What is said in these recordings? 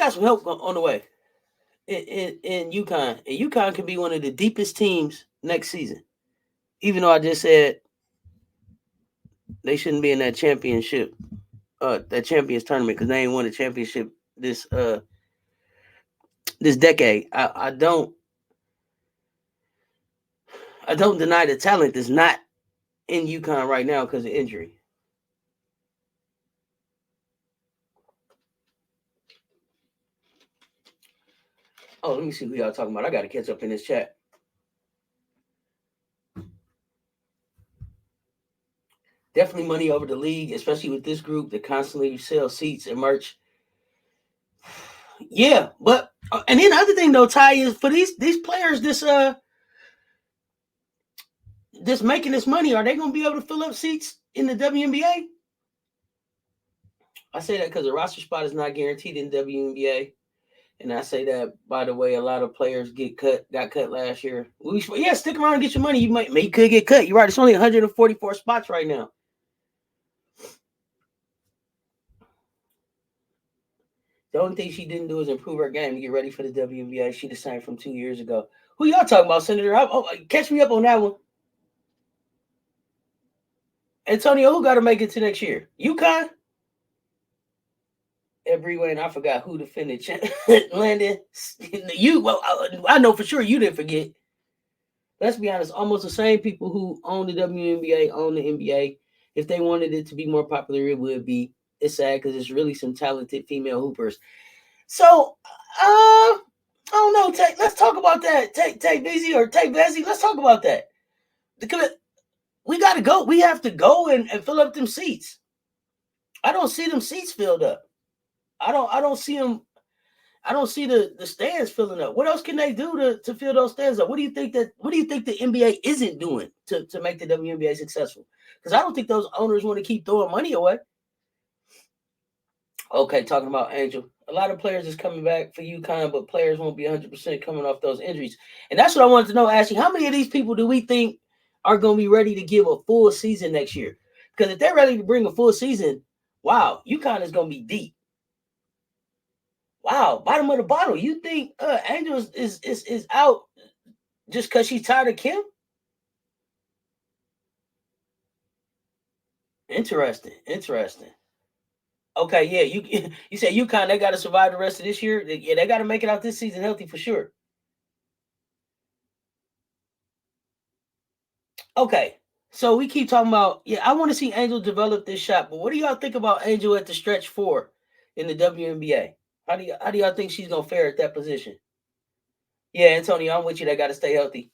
got some help on the way in UConn. And UConn can be one of the deepest teams next season. Even though I just said they shouldn't be in that championship, that champions tournament because they ain't won a championship this decade. I don't deny the talent that's not in UConn right now because of injury. Oh, let me see who y'all talking about. I got to catch up in this chat. Definitely money over the league, especially with this group that constantly sell seats and merch. Yeah, but and then the other thing though, Ty, is for these players this making this money, are they going to be able to fill up seats in the WNBA? I say that because the roster spot is not guaranteed in WNBA. And I say that, by the way, a lot of players got cut last year. Yeah, stick around and get your money. You could get cut. You're right. It's only 144 spots right now. The only thing she didn't do is improve her game to get ready for the WNBA. She the same from 2 years ago. Who y'all talking about, Senator? Catch me up on that one. Antonio, who got to make it to next year? UConn? Everywhere, and I forgot who defended Landon. I know for sure you didn't forget. Let's be honest, almost the same people who own the WNBA own the NBA. If they wanted it to be more popular, it would be. It's sad because it's really some talented female hoopers. So, I don't know. Let's talk about that. Take Busy or take Bezzy. Let's talk about that. Because we got to go. We have to go and fill up them seats. I don't see them seats filled up. I don't see them. I don't see the stands filling up. What else can they do to fill those stands up? What do you think the NBA isn't doing to make the WNBA successful? Because I don't think those owners want to keep throwing money away. Okay, talking about Angel. A lot of players is coming back for UConn, but players won't be 100% coming off those injuries. And that's what I wanted to know, Ashley. How many of these people do we think are going to be ready to give a full season next year? Because if they're ready to bring a full season, wow, UConn is going to be deep. Wow, bottom of the bottle. You think Angel is out just because she's tired of Kim? Interesting. Okay, yeah, you said UConn, they got to survive the rest of this year. Yeah, they got to make it out this season healthy for sure. Okay, so we keep talking about, I want to see Angel develop this shot, but what do y'all think about Angel at the stretch 4 in the WNBA? How do y'all think she's gonna fare at that position? Yeah, Antonio, I'm with you. They got to stay healthy.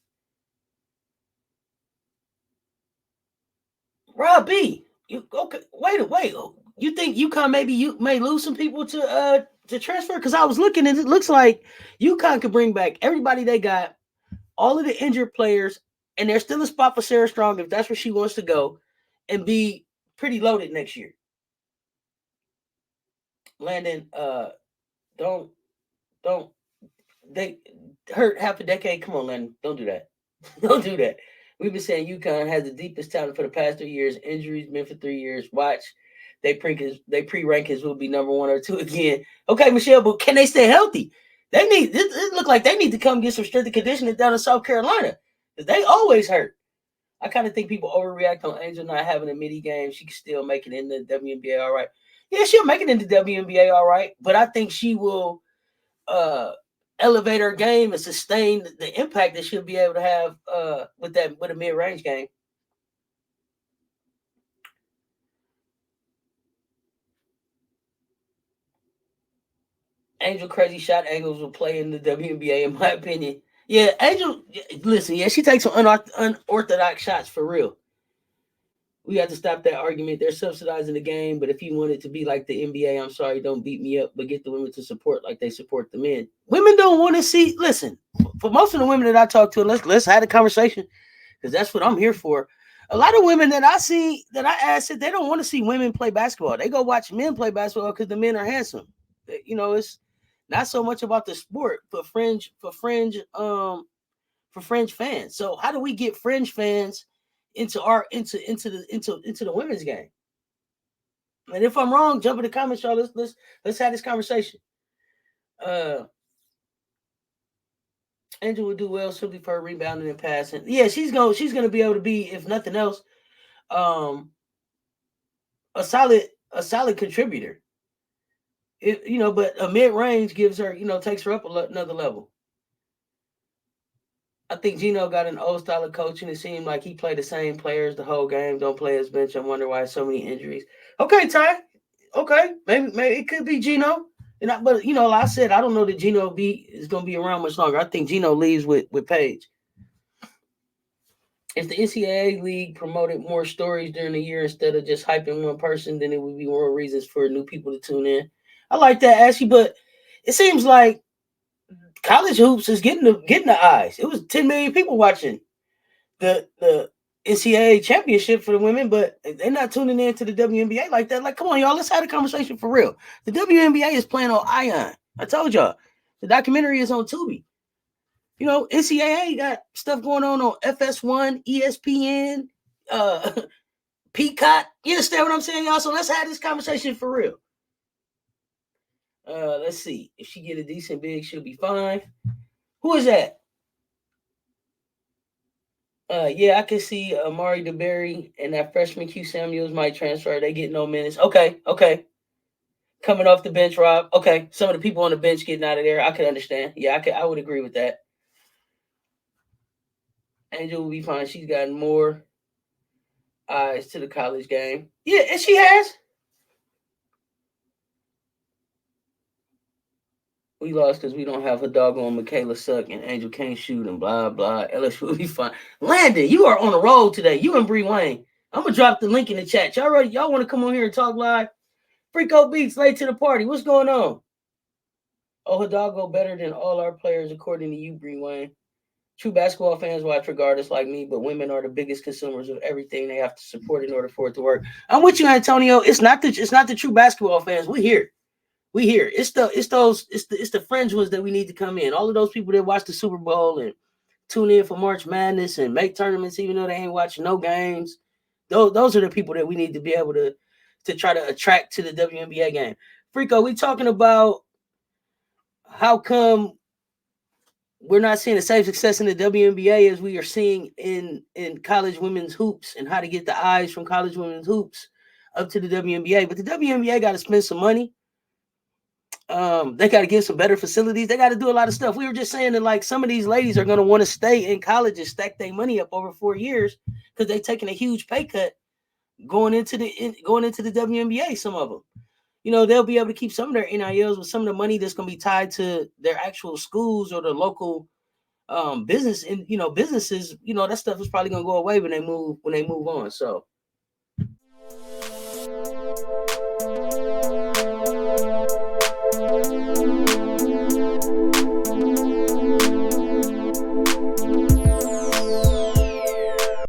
Rob B, okay? Wait. You think UConn you may lose some people to transfer? Because I was looking and it looks like UConn could bring back everybody they got, all of the injured players, and there's still a spot for Sarah Strong if that's where she wants to go, and be pretty loaded next year. Landon, don't they hurt half a decade? Come on, Landon, don't do that. Don't do that. We've been saying UConn has the deepest talent for the past 3 years. Injuries been for 3 years. Watch, they pre-rankings will be number 1 or 2 again. Okay, Michelle, but can they stay healthy? They need. It look like they need to come get some strength and conditioning down in South Carolina because they always hurt. I kind of think people overreact on Angel not having a midi game. She can still make it in the WNBA all right. Yeah, she'll make it into WNBA all right, but I think she will elevate her game and sustain the impact that she'll be able to have with a mid-range game. Angel crazy shot angles will play in the WNBA, in my opinion. Yeah, Angel, listen, she takes some unorthodox shots for real. We have to stop that argument. They're subsidizing the game, but if you want it to be like the NBA, I'm sorry, don't beat me up, but get the women to support like they support the men. Women don't want to see. Listen, for most of the women that I talk to, let's have a conversation because that's what I'm here for. A lot of women that I see that I ask, they don't want to see women play basketball. They go watch men play basketball because the men are handsome. It's not so much about the sport, but fringe fans. So how do we get fringe fans into the women's game? And if I'm wrong, jump in the comments, y'all. Let's have this conversation. Angel would do well simply for her rebounding and passing. Yeah, she's gonna be able to be, if nothing else, um, a solid contributor. But a mid range gives her, takes her up another level. I think Gino got an old style of coaching. It seemed like he played the same players the whole game. Don't play his bench. I wonder why so many injuries. Okay, Ty. Okay, maybe it could be Gino. But like I said, I don't know that Gino is going to be around much longer. I think Gino leaves with Paige. If the NCAA league promoted more stories during the year instead of just hyping one person, then it would be more reasons for new people to tune in. I like that, Ashley, but it seems like college hoops is getting the eyes. It was 10 million people watching the NCAA championship for the women, but they're not tuning in to the WNBA like that. Like, come on, y'all, let's have a conversation for real. The WNBA is playing on Ion. I told y'all. The documentary is on Tubi. NCAA got stuff going on FS1, ESPN, Peacock. You understand what I'm saying, y'all? So let's have this conversation for real. Let's see. If she get a decent big, she'll be fine. Who is that? Yeah, I can see Amari DeBerry and that freshman Q Samuels might transfer. They get no minutes. Okay. Coming off the bench, Rob. Okay, some of the people on the bench getting out of there, I can understand. Yeah, I would agree with that. Angel will be fine. She's gotten more eyes to the college game. Yeah, and she has. We lost because we don't have a doggone Michaela Suck and Angel can't shoot and blah blah. LSU will be fine. Landon, you are on a roll today. You and Bree Wayne. I'm gonna drop the link in the chat. Y'all ready? Y'all want to come on here and talk live? Freako Beats late to the party. What's going on? Oh, Hidalgo better than all our players, according to you, Bree Wayne. True basketball fans watch regardless, like me, but women are the biggest consumers of everything. They have to support in order for it to work. I'm with you, Antonio. It's not the true basketball fans. We here. It's the fringe ones that we need to come in. All of those people that watch the Super Bowl and tune in for March Madness and make tournaments, even though they ain't watching no games. Those are the people that we need to be able to try to attract to the WNBA game. Freako, we talking about how come we're not seeing the same success in the WNBA as we are seeing in college women's hoops, and how to get the eyes from college women's hoops up to the WNBA. But the WNBA got to spend some money. They got to get some better facilities. They got to do a lot of stuff. We were just saying that, like, some of these ladies are going to want to stay in college and stack their money up over 4 years because they're taking a huge pay cut going into the WNBA. Some of them, they'll be able to keep some of their NILs with some of the money that's going to be tied to their actual schools or the local business. And businesses, that stuff is probably going to go away when they move on. So